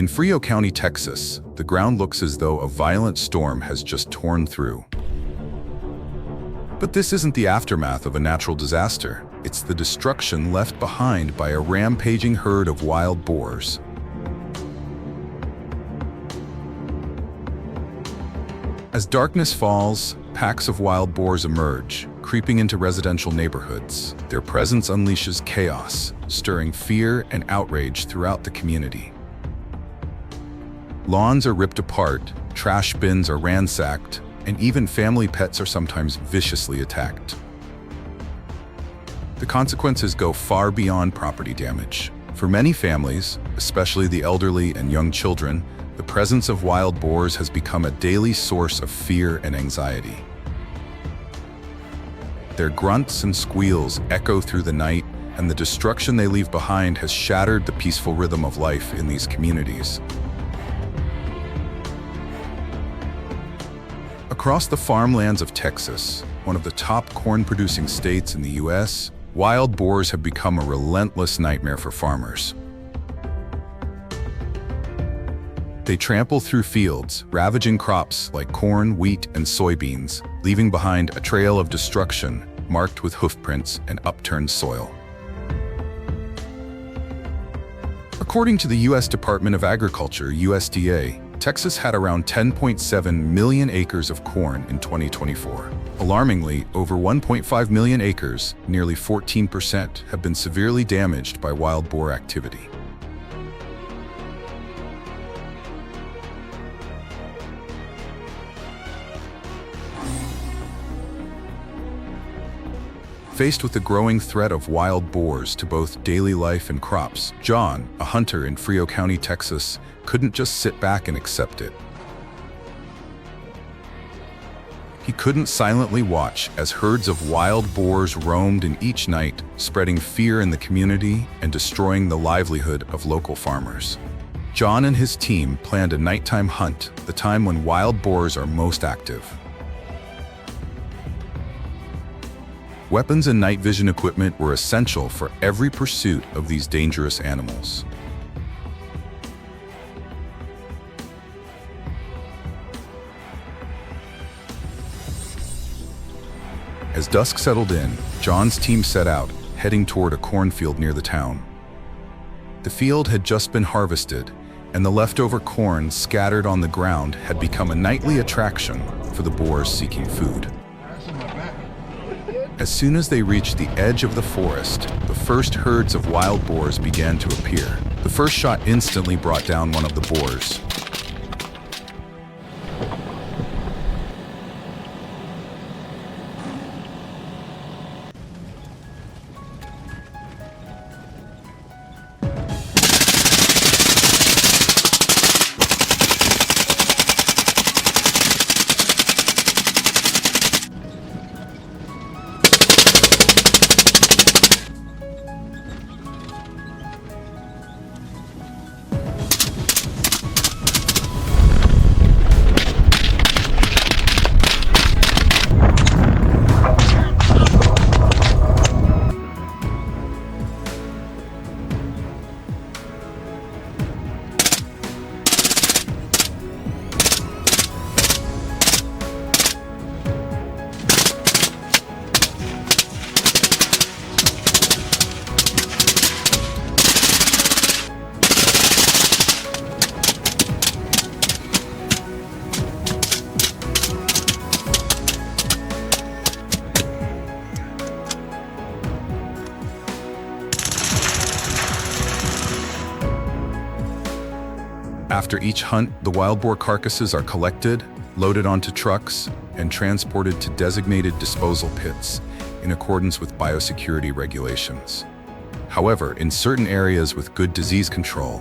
In Frio County, Texas, the ground looks as though a violent storm has just torn through. But this isn't the aftermath of a natural disaster. It's the destruction left behind by a rampaging herd of wild boars. As darkness falls, packs of wild boars emerge, creeping into residential neighborhoods. Their presence unleashes chaos, stirring fear and outrage throughout the community. Lawns are ripped apart, trash bins are ransacked, and even family pets are sometimes viciously attacked. The consequences go far beyond property damage. For many families, especially the elderly and young children, the presence of wild boars has become a daily source of fear and anxiety. Their grunts and squeals echo through the night, and the destruction they leave behind has shattered the peaceful rhythm of life in these communities. Across the farmlands of Texas, one of the top corn-producing states in the U.S., wild boars have become a relentless nightmare for farmers. They trample through fields, ravaging crops like corn, wheat, and soybeans, leaving behind a trail of destruction marked with hoofprints and upturned soil. According to the U.S. Department of Agriculture, USDA, Texas had around 10.7 million acres of corn in 2024. Alarmingly, over 1.5 million acres, nearly 14%, have been severely damaged by wild boar activity. Faced with the growing threat of wild boars to both daily life and crops, John, a hunter in Frio County, Texas, couldn't just sit back and accept it. He couldn't silently watch as herds of wild boars roamed in each night, spreading fear in the community and destroying the livelihood of local farmers. John and his team planned a nighttime hunt, the time when wild boars are most active. Weapons and night vision equipment were essential for every pursuit of these dangerous animals. As dusk settled in, John's team set out, heading toward a cornfield near the town. The field had just been harvested, and the leftover corn scattered on the ground had become a nightly attraction for the boars seeking food. As soon as they reached the edge of the forest, the first herds of wild boars began to appear. The first shot instantly brought down one of the boars. After each hunt, the wild boar carcasses are collected, loaded onto trucks, and transported to designated disposal pits in accordance with biosecurity regulations. However, in certain areas with good disease control,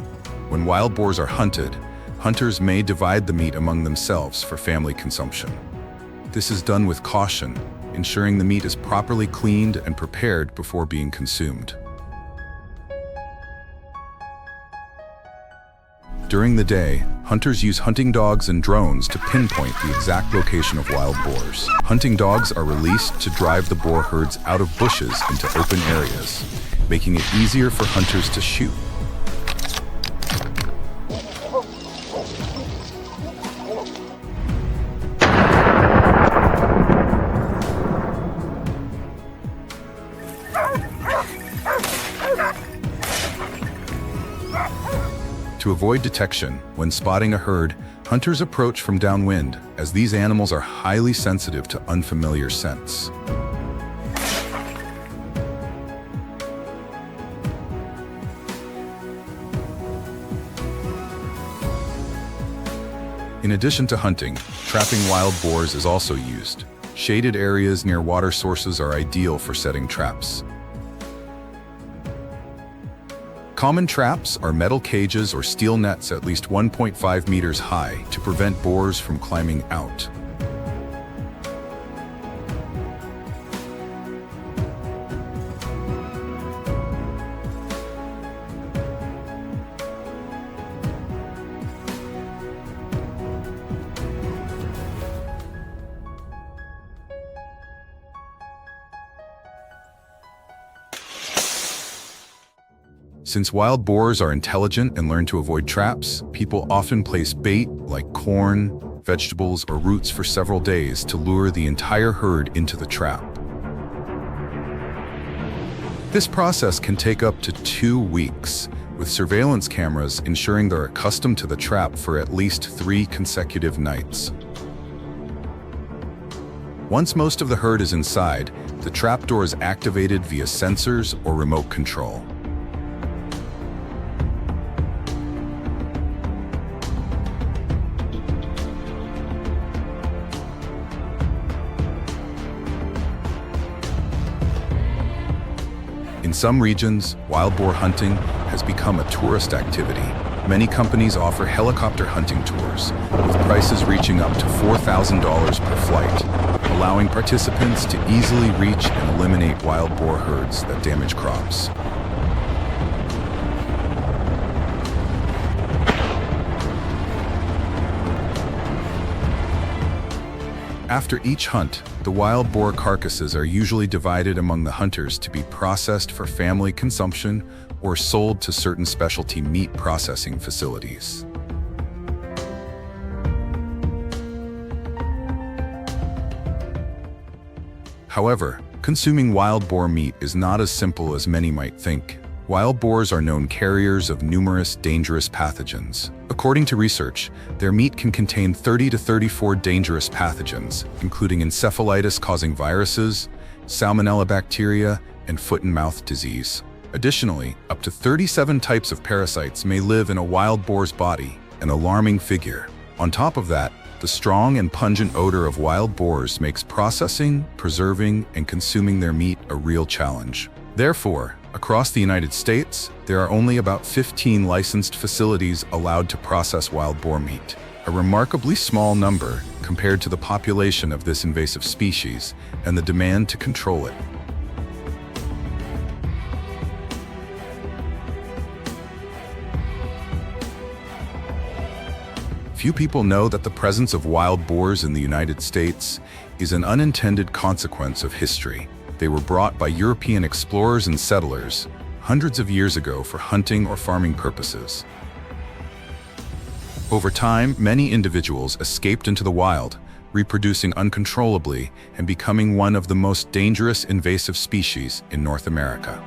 when wild boars are hunted, hunters may divide the meat among themselves for family consumption. This is done with caution, ensuring the meat is properly cleaned and prepared before being consumed. During the day, hunters use hunting dogs and drones to pinpoint the exact location of wild boars. Hunting dogs are released to drive the boar herds out of bushes into open areas, making it easier for hunters to shoot. To avoid detection, when spotting a herd, hunters approach from downwind, as these animals are highly sensitive to unfamiliar scents. In addition to hunting, trapping wild boars is also used. Shaded areas near water sources are ideal for setting traps. Common traps are metal cages or steel nets at least 1.5 meters high to prevent boars from climbing out. Since wild boars are intelligent and learn to avoid traps, people often place bait like corn, vegetables, or roots for several days to lure the entire herd into the trap. This process can take up to 2 weeks, with surveillance cameras ensuring they're accustomed to the trap for at least 3 consecutive nights. Once most of the herd is inside, the trapdoor is activated via sensors or remote control. In some regions, wild boar hunting has become a tourist activity. Many companies offer helicopter hunting tours, with prices reaching up to $4,000 per flight, allowing participants to easily reach and eliminate wild boar herds that damage crops. After each hunt, the wild boar carcasses are usually divided among the hunters to be processed for family consumption or sold to certain specialty meat processing facilities. However, consuming wild boar meat is not as simple as many might think. Wild boars are known carriers of numerous dangerous pathogens. According to research, their meat can contain 30 to 34 dangerous pathogens, including encephalitis-causing viruses, salmonella bacteria, and foot and mouth disease. Additionally, up to 37 types of parasites may live in a wild boar's body, an alarming figure. On top of that, the strong and pungent odor of wild boars makes processing, preserving, and consuming their meat a real challenge. Therefore, across the United States, there are only about 15 licensed facilities allowed to process wild boar meat, a remarkably small number compared to the population of this invasive species and the demand to control it. Few people know that the presence of wild boars in the United States is an unintended consequence of history. They were brought by European explorers and settlers hundreds of years ago for hunting or farming purposes. Over time, many individuals escaped into the wild, reproducing uncontrollably and becoming one of the most dangerous invasive species in North America.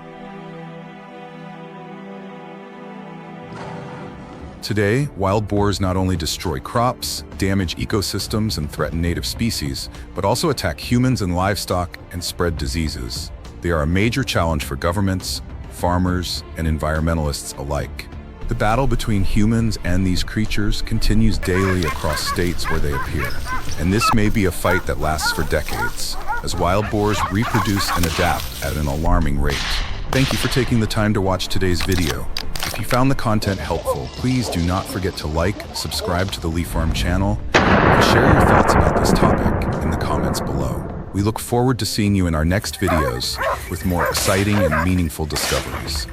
Today, wild boars not only destroy crops, damage ecosystems, and threaten native species, but also attack humans and livestock and spread diseases. They are a major challenge for governments, farmers, and environmentalists alike. The battle between humans and these creatures continues daily across states where they appear, and this may be a fight that lasts for decades, as wild boars reproduce and adapt at an alarming rate. Thank you for taking the time to watch today's video. If you found the content helpful, please do not forget to like, subscribe to the Leaf Farm channel, and share your thoughts about this topic in the comments below. We look forward to seeing you in our next videos with more exciting and meaningful discoveries.